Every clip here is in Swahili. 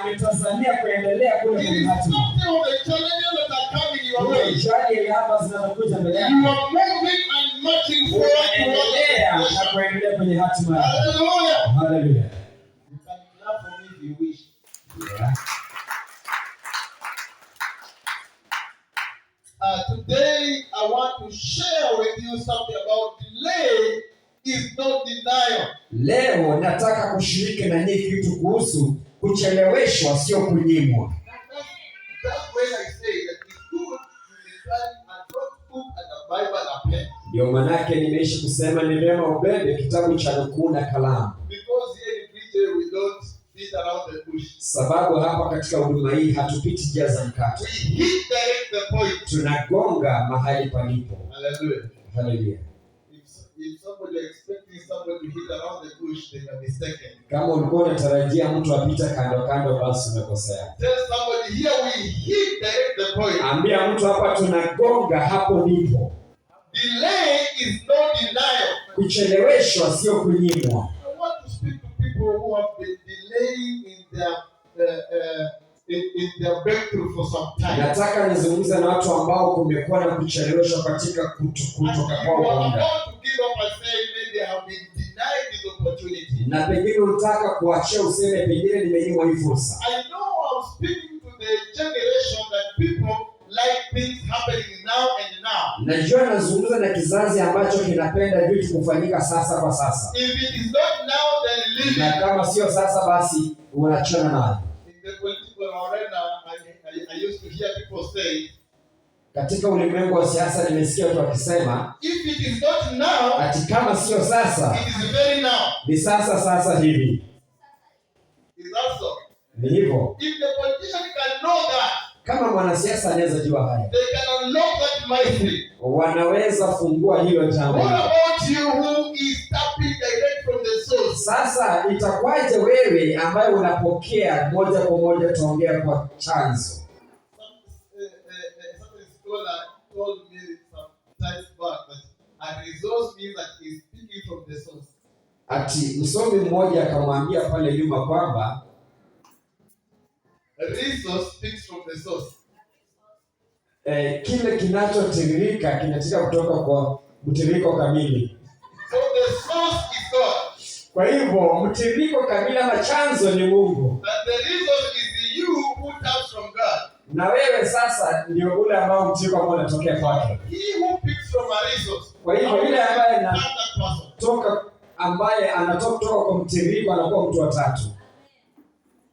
ametazamia kuendelea kule kwenye hatima. Shari hapa zinazokuja mbele yako. You are moving and marching forward na kuendelea kwenye hatima. Hallelujah. Hallelujah. You can clap for me if you wish. Yeah. Today I want to share with you something about delay is not denial. Leo nataka kushiriki na nyinyi kitu kuhusu kucheleweshwa sio kunyimwa. That's when I say that it's good to listen and not book and the Bible and a pen. Ndio manake nimeishi kusema ni vyema ubebe kitabu cha nukuu na kalamu. Because here in PJ we don't beat around the bush. Sababu hapa katika huduma hii hatupiti njia za mkato. We hit direct the point. Tunagonga mahali palipo. Hallelujah. Hallelujah. If somebody expecting somebody to hit around the bush, they are mistaken. Kama ulikuwa unatarajia mtu apita kando kando, basi umekosea. Tell somebody here we hit direct the point. Ambia mtu hapa tunagonga hapo ndipo. Delay is no denial. Kucheleweshwa sio kunyimwa. I want to speak to people who have been delaying in their breakthrough for some time. Nataka nizungumze na watu ambao kumekuwa na kucheleweshwa katika kutoka kwao kwa muda. Na pengine unataka kuachia useme pengine nimenyimwa hii fursa. I know I'm speaking to the generation that people like things happening now and now. Najua nazungumza na kizazi ambacho kinapenda vitu kufanyika sasa kwa sasa. If it is not now, then leave it. Na kama sio sasa basi unachana nayo. In the political arena, I used to hear people say, katika ulimwengu wa siasa nimesikia watu wakisema, if it is not now, ati kama sio sasa, it is very now. Ni sasa hivi. Is that so? Ni hivyo. If the politician can know that, kama mwanasiasa anaweza jua haya, they can unlock that mystery. Wanaweza fungua hilo jambo. What about you who is tapping direct from the source? Sasa itakwaje wewe ambaye unapokea moja kwa moja tuongea kwa chanzo? Told me some time back that a resource means that he's speaking from the source. Ati msomi mmoja akamwambia pale nyuma kwamba a resource speaks from the source. Kile kinachotiririka kinatoka kutoka kwa mtiririko kamili. So the source is God. Kwa hivyo mtiririko kamili ama chanzo ni Mungu. And the resource is you who comes from God. Na wewe sasa ndio ule ambao mtiririko ambao unatokea kwake. He who picks from a resource. Kwa hivyo yule ambaye anatoka kutoka kwa mtiririko anakuwa mtu wa tatu.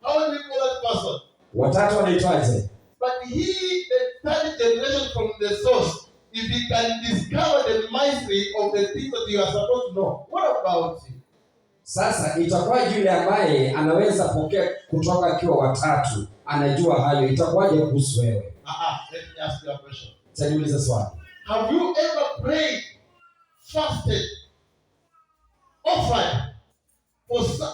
How do you call that person? Watatu wanaitwaje? But he, the third generation from the source, if he can discover the mystery of the things that you are supposed to know, what about you? Sasa itakuwa yule ambaye anaweza pokea kutoka akiwa watatu, anajua hayo, itakuwaje kuhusu wewe? Let me ask you a question. Niulize swali. Have you ever prayed, fasted, offered,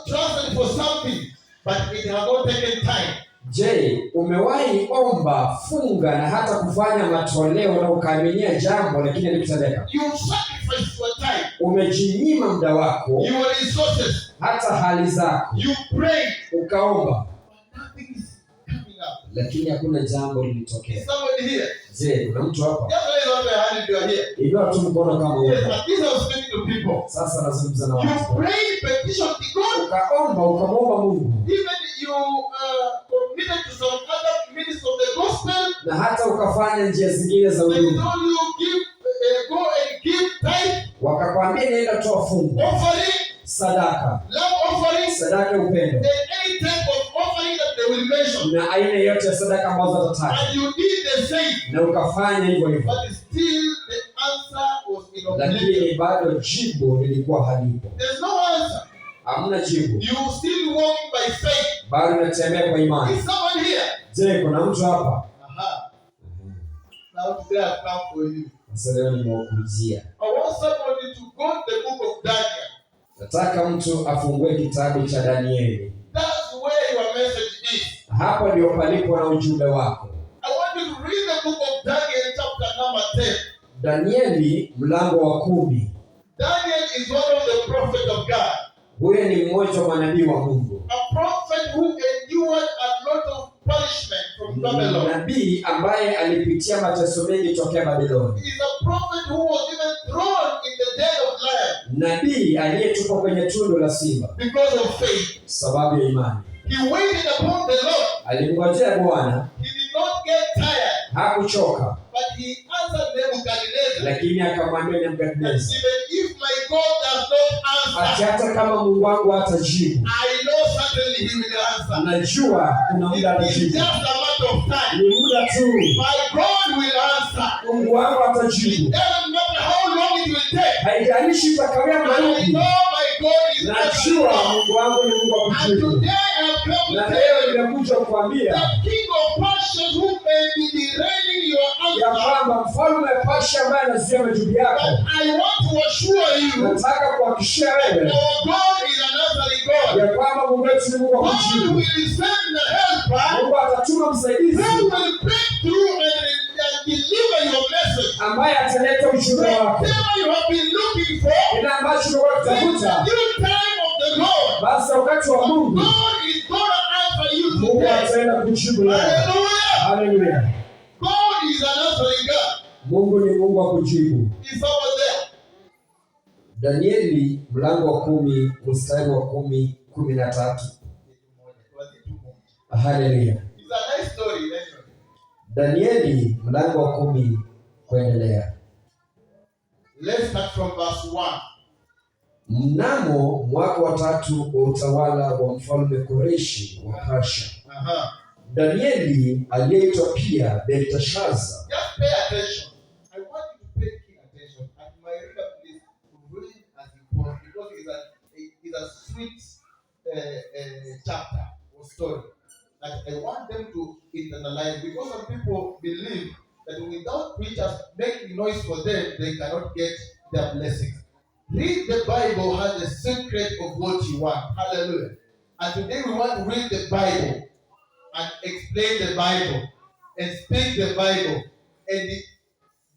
trusted for something, but it has not taken time? Je, umewahi omba, funga na hata kufanya matoleo na ukaaminia jambo lakini halikutendeka? You sacrifice your time. Umejinyima muda wako, your resources, hata hali zako. You prayed, ukaomba, but nothing is coming up. Lakini hakuna jambo lilitokea. Somebody here. Je, kuna mtu hapa? Just raise up your hand if you are here. Inua tu mkono kama wewe. Yes, but this is speaking to people. Sasa nazungumza na watu. You prayed, petition to God. Ukaomba, ukamwomba Mungu. Even you committed to some other ministries of the gospel. Na hata ukafanya njia zingine za huduma. They told you go and give tithe. Wakakwambia nenda toa fungu. Offering. Sadaka. Love offering. Sadaka upendo. And any type of offering that they will mention. Na aina yote ya sadaka ambazo watataja. And you did the same. Na ukafanya hivyo hivyo. But still the answer was incompleted. Lakini bado jibu lilikuwa halipo. There's no answer. Hamna jibu. You still walk by faith. Bado unatembea kwa imani. Is someone here? Je, kuna mtu hapa? Now today I come for you. Sasa leo nimewakujia. I want somebody to go to the book of Daniel. Nataka mtu afungue kitabu cha Danieli. That's where your message is. Hapo ndio palipo na ujumbe wako. I want you to read the book of Daniel chapter number 10. Danieli mlango wa 10. Daniel is one of the prophets of God. Huyo ni mmoja wa manabii wa Mungu. A prophet who endured a Babylon. Nabii ambaye alipitia mateso mengi tokea Babiloni. He is a prophet who was even thrown in the den of lions. Nabii aliyetupwa kwenye tundu la simba. Because of faith. Sababu ya imani. He waited upon the Lord. Alimngojea Bwana. He did not get tired. Hakuchoka. But he answered Nebuchadnezzar. Lakini akamwambia Nebukadneza, even if my God does not answer, hata kama Mungu wangu hatajibu, I know certainly he will answer. Najua kuna muda atajibu. It's just a matter of time. Ni muda tu. My God will answer. Mungu wangu atajibu. It doesn't matter how long it will take. Haijalishi itakawia I know ngapi. my God is Najua Mungu wangu ni Mungu wa and kujibu. today I have come Na to leo tell you nimekuja kukuambia the king of Persia who may be derailing your ya answer. kwamba mfalme wa Persia ambaye anazuia majibu yako, But I want to assure you nataka kuhakikishia wewe our God is an answering God. ya kwamba Mungu wetu ni Mungu wa God kujibu. will send the helper Mungu atatuma msaidizi who will break through and deliver your message. ambaye ataleta ujumbe wako. Whatever you have been looking for, Kile ambacho umekuwa in the ukitafuta, due time of the Lord, basi wakati wa Mungu, God is going to answer you Mungu today. ataenda kujibu leo. Hallelujah. Haleluya. God is an answering God. Mungu ni Mungu wa kujibu. He's over there. Danieli mlango wa 10 mstari wa 10-13. Haleluya. It's a nice story anyway. Danieli mlango wa 10 kuendelea. Let's start from verse 1. Mnamo mwaka wa 3 wa utawala wa mfalme Koreshi wa Persia, Danieli aliyeitwa pia Belteshaza. Just pay attention. I want you to pay keen attention. And my reader, please read as it was, because it's a sweet chapter or story that I want them to internalize, because some people believe that without preachers making noise for them, they cannot get their blessings. Read the Bible has the secret of what you want. Hallelujah. And today we want to read the Bible and explain the Bible and speak the Bible and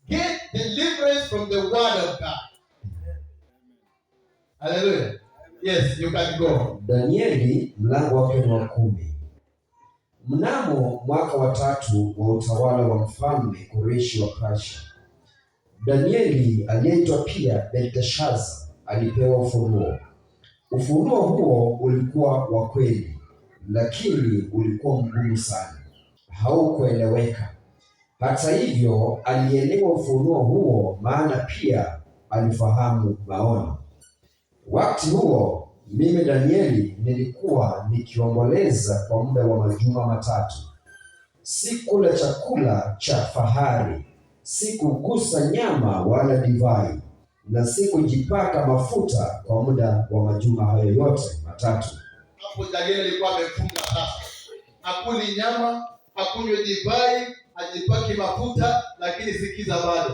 get deliverance from the word of God. Hallelujah. Yes, you can go. Danieli mlango wake wa 10. Mnamo mwaka wa 3 wa utawala wa mfalme Koreshi wa Persia, Danieli aliyeitwa pia Belteshaza alipewa ufunuo. Ufunuo huo ulikuwa wa kweli, lakini ulikuwa mgumu sana, haukueleweka. Hata hivyo alielewa ufunuo huo, maana pia alifahamu maono. Wakati huo mimi Danieli nilikuwa nikiomboleza kwa muda wa majuma 3. Sikula chakula cha fahari, sikugusa nyama wala divai, na sikujipaka mafuta kwa muda wa majuma hayo yote 3. Hapo Danieli alikuwa amefunga sasa. Hakuli nyama, hakunywe divai, hajipaki mafuta, lakini sikiza bado.